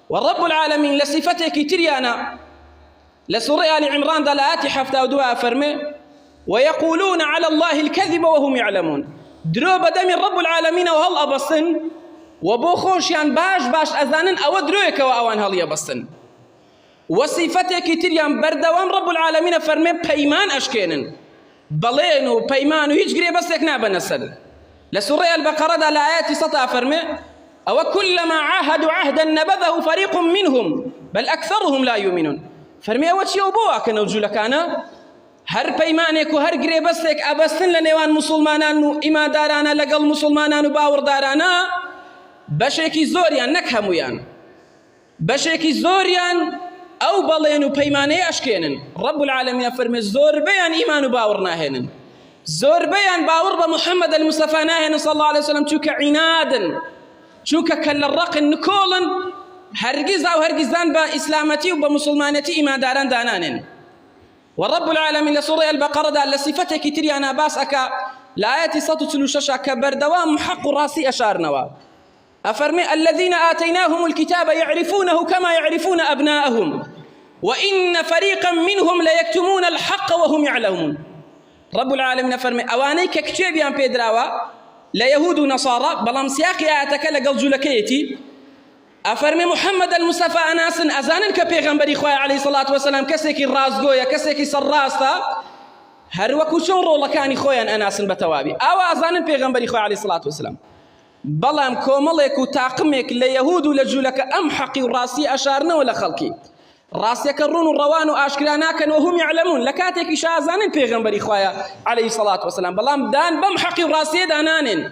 والرب العالمين لصفتك تريانا لسورة آل عمران دلاتي حفتا ودوا فرمي ويقولون على الله الكذب وهم يعلمون درو بدم رب العالمين وهل أبصن وبوخوشيان باش أذانن أو درويك وأوان هل يبصن وصفتك تريان بردوام رب العالمين فرمي بيمان أشكينن بلين وبيمان وهيج قريب بس يكنا نسل لسورة البقرة دلاتي سطا فرمي أو كلما عاهدوا عهدا نبذه فريق منهم بل أكثرهم لا يؤمنون فرمي أوتشي وبوا كانوا جولكانا هر بيمانك وهر قريبستك أبستن لنيوان مسلمانان وإما دارانا لقل مسلمانان وباور دارانا بشيكي زوريان نكهمويان بشيكي زوريان أو بلين وبيماني أشكينن رب العالمين فرمي زور بيان إيمان وباور ناهنن زور بيان باور بمحمد المصطفى ناهن صلى الله عليه وسلم تشوك عنادا تشوك كل الرق نكولن هرجزا وهرجزان بإسلامتي وبمسلمانتي إما داران دانانن والرب العالمين لسورة البقرة دال صفتك تري أنا باس أكا لآيات سطو ششا كبردوام حق راسي أشارنوا أفرمي الذين آتيناهم الكتاب يعرفونه كما يعرفون أبناءهم وإن فريقا منهم ليكتمون الحق وهم يعلمون رب العالمين أفرمي أوانيك كتابيان بيدراوا ليهود ونصارى بلام سياقي آياتك لقل جلكيتي أفرمي محمد المصطفى أناس أزانن كبيغمبري خويا عليه الصلاة والسلام كسيكي رازقويا كسيكي سراستا هر وكو شون رولا كاني خويا أناس بتوابي أو أزانن بيغمبري خويا عليه الصلاة والسلام بلام كوملك وتاقمك ليهود لجولك أم حقي راسي أشارنا ولا خلقي راسي كرون الروان وأشكراناك وهم يعلمون لكاتك شازانن بيغمبري خويا عليه الصلاة والسلام بلام دان بم حقي راسي دانانن